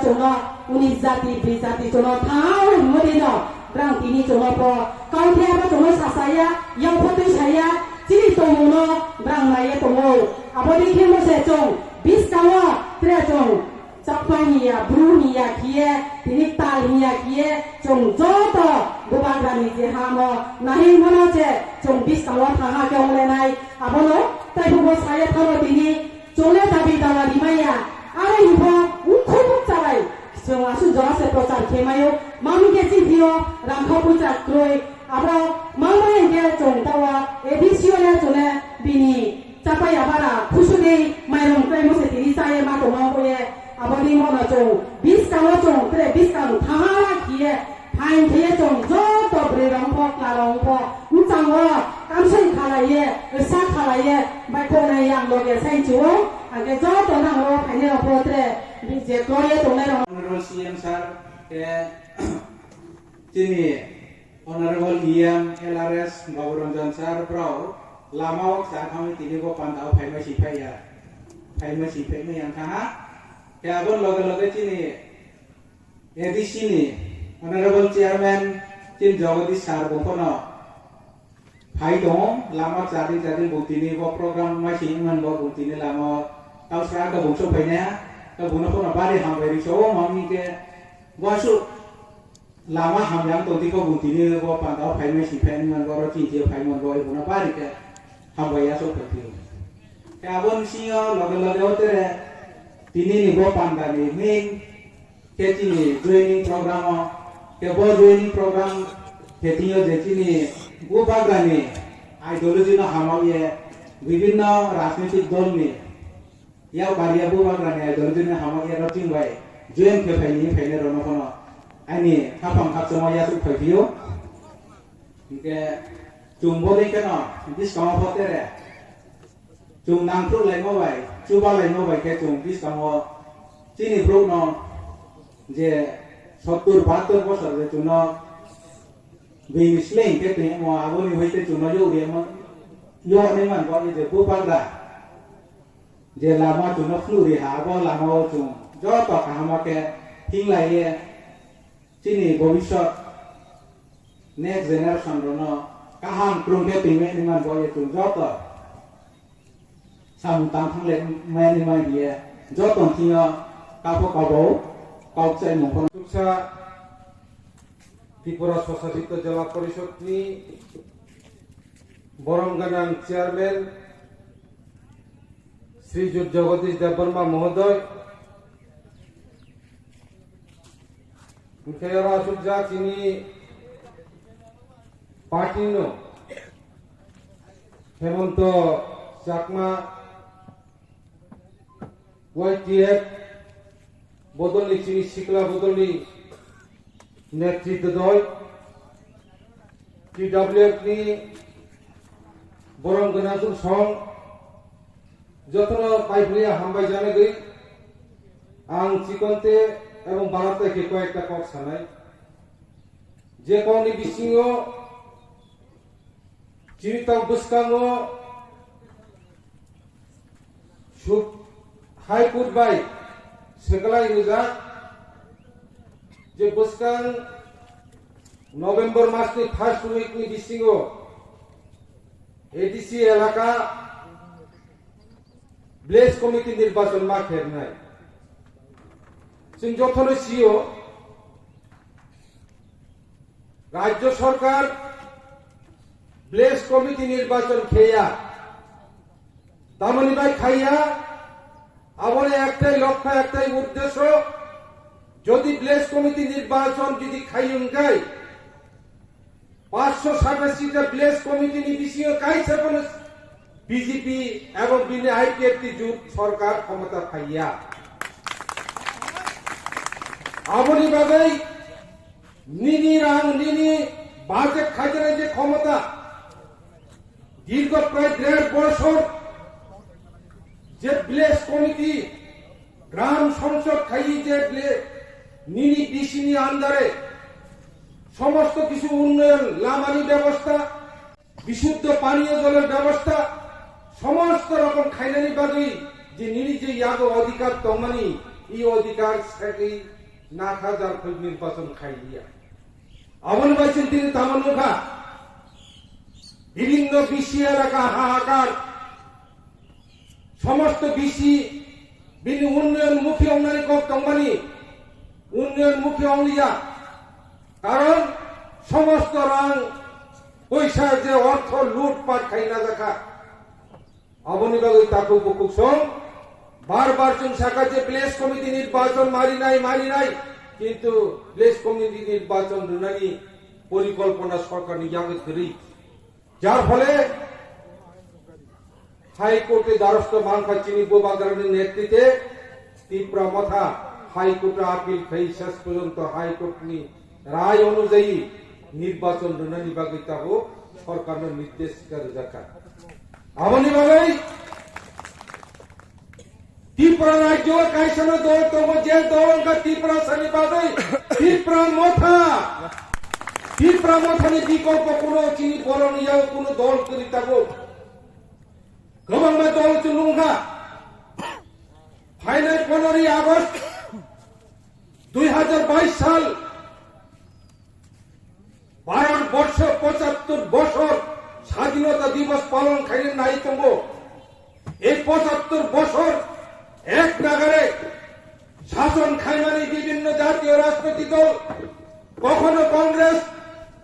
जोंनो उनि जाति बिजाति जोंनो थाव मोदिनो ब्रां तिनि जोंनो पो काउन्टियाबो जोंनो सासाया यावफोदै साया जिनि दङनो ब्रां नाये दङ आबोदि खेमसे जों बिसकावा त्रे जों जापानिया ब्रुनिया किए तिनि तालिया किए जों जत गोबांग्रानि जे हामो नाहि मनो जे जों बिसकावा थाहा गेवलेनाय आबोनो ताइबो साया थारो तिनि जोंले दाबि दावा दिमाया आरो इफो उखुमुक जाबाय जों आसु जरासे प्रचार खेमायो मामिके जिभियो रांखौ पुजा क्रय आबो मामायगे जों दावा एडिसियने जोने बिनि जापाय आबारा खुसुदे माइरं क्राय मोसे तिनि जाये मा दङ बये आबोनि मनो जों बिसकावा जों त्रे बिसकां थाहा किए फाइन थे जों जत ब्रेरंफ क्लारंफ उचांगो कामसै खालाये सा खालाये बायखनाय आं लगे साइचुओ आगे जत नांगो फाइने अपोत्रे जे गये दंनाय रं Honorable CM Sir Tini Honorable EM LRS Baburanjan Sir Pro Lamau Sir kami tini ko pantau Paima Sipaya Paima Sipaya yang kaha ya abon loge tini edi sini Honorable Chairman Tin Jagadi Sir Bokono Pai dong lama jadi bukti ko program masih ingat ko bukti lama tahu sekarang ke bungsu Paina Kabuna pun apa deh hampir show mami ke wasu lama hamjang tuh tiko bunti ni ko pantau paime si pen man ko cinci paime ko ibu na pari ke hampir ya so kerti ke abon singo loge otere tini ni ko pantani main ke tini training program ke bo training program ke tini je tini go bagani ideology na hamau ye বিভিন্ন রাজনৈতিক দল নিয়ে याव बारिया बुवा ग्राने दरजने हामागे रटिं bye जेन के फाइने रनो कोन आनि खाफां खापसमा यासु फाइफियो के जुंबो देखेन दिस कामा फतेरे जुं नांफ्रु limo bye Chuba limo bye के जुं दिस कामा चिनि ब्रुक न जे 70 72 বছর যে जुनो बिनिस्लें के ते मो आबोनि होइते जुनो यो रेमो यो नै मान को जे बुबाग्रा जे lama cuma flu di habo lama cuma joto kahama ke tinggal ye sini bobisot next generation rono kaham prung ke tinggal dengan boye cuma joto samutang thang le meni mai dia joto tinggal kabo kau cai mungkin tuksa Tripura Swasthita Jala Parishad ni Borongganang Chairman Sri Jagadish Devarma Mohoday Mukhayara Sujja Chini Patino Hemanto Chakma YTF Bodoli Chini Shikla Bodoli Netritdoy TWF ni Borongganang Song যতন পাইপলিয়া হামবাই জানে গই আং চিকনতে এবং বানাতে কে কয়েকটা cock সানাই যে কোনি বিসিংও চিরিতাং বুসকাংও soup হাইপুট by সেগলাই Nuja যে বুসকাং November Masoni first week নি বিসিংও এডিসি এলাকা ব্লেস কমিটি নির্বাচন মাঠের নাই যথন সিও রাজ্য সরকার ব্লেস কমিটি নির্বাচন খেয়া তামনি ভাই খাইয়া আমনে একটাই লক্ষ্য একটাই উদ্দেশ্য যদি ব্লেস কমিটি নির্বাচন যদি খাইউন গাই 587 ব্লেস কমিটি নি বিসিও কাইছে কোন বিজেপি এবং বিনে আইপিএফটি জোট সরকার ক্ষমতা পাইয়া আমনি ভাবে নিনি বাজেট খাজনার যে ক্ষমতা দীর্ঘ প্রায় 1.5 বছর যে ব্লেস কমিটি গ্রাম সংসদ খাইয়ে যে নিনি বিসিনি আন্ডারে সমস্ত কিছু উন্নয়ন লামানি ব্যবস্থা বিশুদ্ধ পানীয় জলের ব্যবস্থা সমস্ত রকম খাইনানি বাদই যে নিনি যে ইয়াগ অধিকার তমানি এই অধিকার সেটি না খাজার ফল নির্বাচন খাইলিয়া আমন বাইছেন তিনি তামান মুখা বিভিন্ন বিসি এলাকা হাহাকার সমস্ত বিসি বিনি উন্নয়নমুখী অঙ্গানি কোম্পানি উন্নয়নমুখী অঙ্গিয়া কারণ সমস্ত রাং পয়সা যে অর্থ লুটপাট খাই না দেখা অবনিবাগই তাকে উপকুক বারবার চুন শাখা যে প্লেস কমিটি নির্বাচন মারি নাই কিন্তু প্লেস কমিটি নির্বাচন নানি পরিকল্পনা সরকার নিজাকে করি যার ফলে হাইকোর্টে দ্বারস্থ মাংখা চিনি বোবাগারের নেতৃত্বে তীব্র মথা হাইকোর্টে আপিল খাই শেষ পর্যন্ত হাইকোর্ট নি রায় অনুযায়ী নির্বাচন নানি বাগি তাকে সরকারের নির্দেশ করে দেখা আমনি বাবাই ত্রিপুরা রাজ্য কাইসানো দল তব যে দল ত্রিপুরা শনিবাদই ত্রিপুরা মথানি বিকল্প কোন চিনি বলনীয় কোন দল করি তাবো গোবাং দল চুলুঙ্গা ফাইনাল 15 আগস্ট 2022 সাল 12 বছর 75 বছর স্বাধীনতা দিবস পালন খাইলেন নাই তঙ্গ এই 75 বছর এক নাগারে শাসন খাইমানি বিভিন্ন জাতীয় রাজনৈতিক দল কখনো কংগ্রেস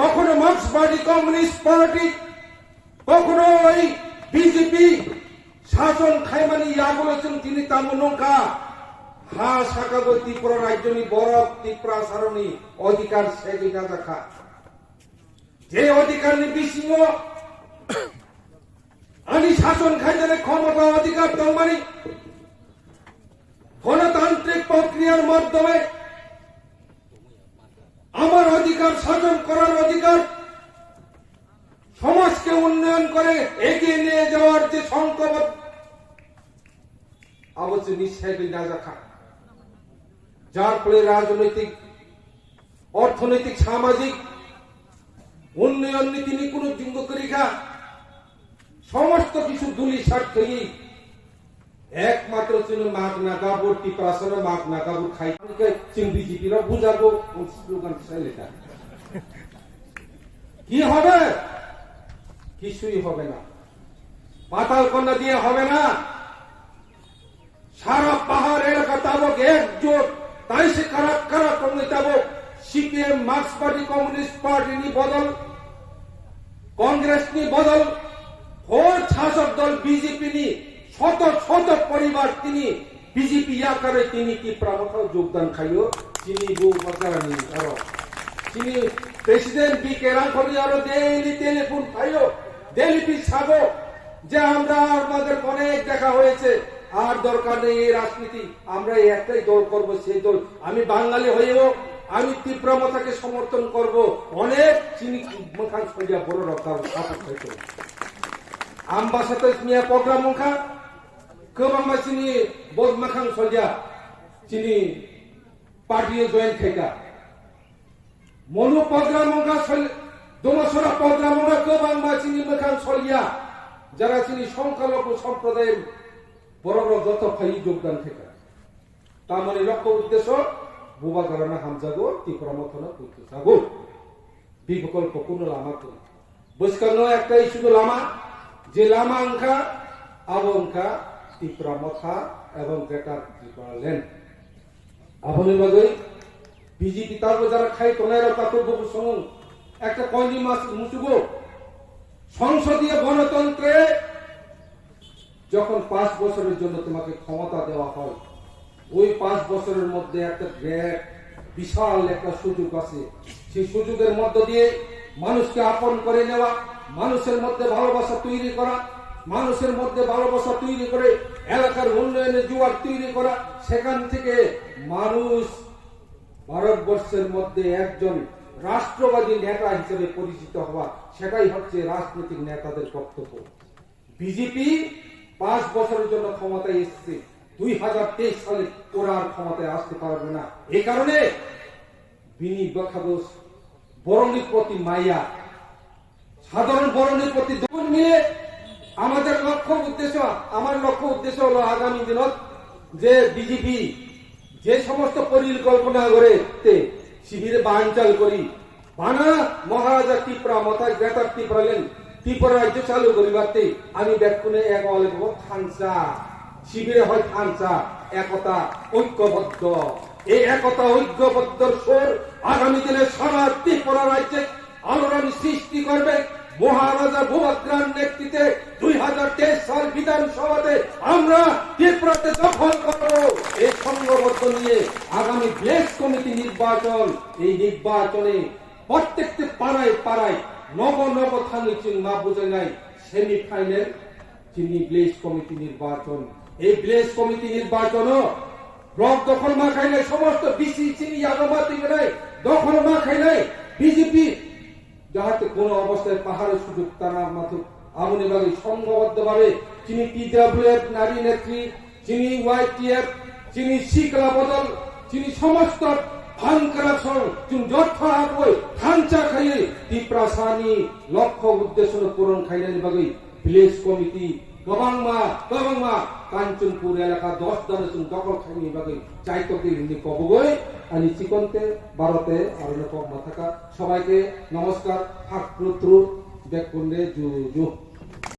কখনো মার্ক্সবাদী কমিউনিস্ট পার্টি কখনো ওই বিজেপি শাসন খাইমানি ইয়াগুলোছেন তিনি তামনঙ্কা হা শাখাগো ত্রিপুরা রাজ্যনি বরফ ত্রিপুরা সারণী অধিকার সেটি না দেখা যে অধিকার নিবিসিং আমি শাসন খাইজানে ক্ষমতা অধিকার দংমানি গণতান্ত্রিক প্রক্রিয়ার মাধ্যমে আমার অধিকার শাসন করার অধিকার সমাজকে উন্নয়ন করে এগিয়ে নিয়ে যাওয়ার যে সংকল্প অবশ্য নিশ্চয় না রাখা যার ফলে রাজনৈতিক অর্থনৈতিক সামাজিক উন্নয়ন নীতি নিকুণ যুঙ্গ করিখা সমস্ত কিছু দুলি স্বার্থই একমাত্র চিন মাগ নাগাবো টিপ্রাসনে মাগ নাগাবো খাই চিন বিজেপিরা বুঝাবো স্লোগান চাইলেটা কি হবে কিছুই হবে না পাতাল কন্যা দিয়ে হবে না সারা পাহাড় এলাকা তাবক একজোট তাই সে কারা কারা কমে তাবক সিপিএম মার্ক্সবাদী কমিউনিস্ট পার্টি নি বদল কংগ্রেস নি বদল হোর শাসক দল বিজেপি নি শত শত পরিবার তিনি বিজেপি আকারে তিনি কি প্রামথাও যোগদান খাইও চিনি বউ বাগানি আর চিনি প্রেসিডেন্ট বি কে রাঙ্কনি আর ডেইলি টেলিফোন খাইও ডেইলি পি ছাগো যে আমরা আমাদের অনেক দেখা হয়েছে আর দরকার নেই এই রাজনীতি আমরা একটাই দল করব সেই দল আমি বাঙালি হয়েও আমি তীব্রমতাকে সমর্থন করব অনেক চিনি মুখান সরিয়া বড় রক্ষা সাপোর্ট হইতো আমবাসাতে মিয়া প্রোগ্রাম মুখা गोबां मानसिनि बद माखां सलिया चिनि पार्टी जয়েন खायगा मनु प्रग्राम मुगा दमसरा प्रग्राम मुगा गोबां मानसिनि माखां सलिया যারা চিনি সংখ্যালঘু সম্প্রদায়ের বড় বড় যত ফাই যোগদান খায়गा তার মানে লক্ষ্য উদ্দেশ্য বুবা গারানা হামজাগো ত্রিপুরা মথনা পুতুসাগো বিকল্প কোন লামা করি বসকানো একটাই শুধু লামা যে লামা অংকা আবংকা ত্রিপুরা মথা এবং গ্রেটার ত্রিপুরা ল্যান্ড আপনি বাগৈ বিজেপি তার যারা খাই তোনাইরা তাকে বহু সময় একটা কয়নি মাস মুচুগো সংসদীয় গণতন্ত্রে যখন 5 বছরের জন্য তোমাকে ক্ষমতা দেওয়া হয় ওই 5 বছরের মধ্যে একটা বিশাল একটা সুযোগ আছে সেই সুযোগের মধ্য দিয়ে মানুষকে আপন করে নেওয়া মানুষের মধ্যে ভালোবাসা তৈরি করা মানুষের মধ্যে ভালোবাসা তৈরি করে এলাকার উন্নয়নের জোয়ার তৈরি করা সেখান থেকে মানুষ ভারতবর্ষের মধ্যে একজন রাষ্ট্রবাদী নেতা হিসেবে পরিচিত হওয়া সেটাই হচ্ছে রাজনৈতিক নেতাদের বক্তব্য বিজেপি 5 বছরের জন্য ক্ষমতায় এসেছে 2023 সালে ওরা আর ক্ষমতায় আসতে পারবে না এই কারণে বিনি বখাদোষ বরণীর প্রতি মাইয়া সাধারণ বরণীর প্রতি দুগুণ মিলে আমাদের লক্ষ্য উদ্দেশ্য আমার লক্ষ্য উদ্দেশ্য হলো আগামী দিনত যে বিজেপি যে সমস্ত পরিকল্পনা করে শিবিরে বানচাল করি বানা মহারাজা ত্রিপুরা মাথায় গ্রেটার ত্রিপুরালেন ত্রিপুরা রাজ্য চালু করিবাতে আমি ব্যাকুনে এক অলেখ থানসা শিবিরে হয় থানসা একতা ঐক্যবদ্ধ এই একতা ঐক্যবদ্ধর স্বর আগামী দিনে সারা ত্রিপুরা রাজ্যে আলোড়ন সৃষ্টি করবে মহারাজা ভূভাগ্রার নেতৃত্বে 2023 সাল বিধানসভাতে আমরা ত্রিপুরাতে দখল করব এই সংঘবদ্ধ নিয়ে আগামী ব্লেস কমিটি নির্বাচন এই নির্বাচনে প্রত্যেকটি পাড়ায় পাড়ায় নব থানি চিহ্ন না বুঝে নাই সেমিফাইনাল চিনি ব্লেস কমিটি নির্বাচন এই ব্লেস কমিটি নির্বাচন ব্লক দখল মা খাই নাই সমস্ত বিসি চিনি আগামাতি নাই দখল মা খাই নাই বিজেপি যাহাতে কোন অবস্থায় পাহাড়ের সুযোগ তারা মাত্র আমনি ভাবে সংঘবদ্ধ ভাবে চিনি পিডব্লিউএফ নারী নেত্রী চিনি ওয়াইটিএফ চিনি শিকলা বদল চিনি সমস্ত ফান কারাকশন চুন যথা বই খানচা খাইয়ে ত্রিপ্রাসানি লক্ষ্য উদ্দেশ্য পূরণ খাইলেন ভাবে ভিলেজ কমিটি গবাংমা কাঞ্চনপুর এলাকা 10 দলে চুন দখল খাইনি ভাবে চাইতকে হিন্দি কবগই আমি চিকনতে ভারতে আর থাকা সবাইকে নমস্কার ফাঁক প্রত্রু দেখ করলে জু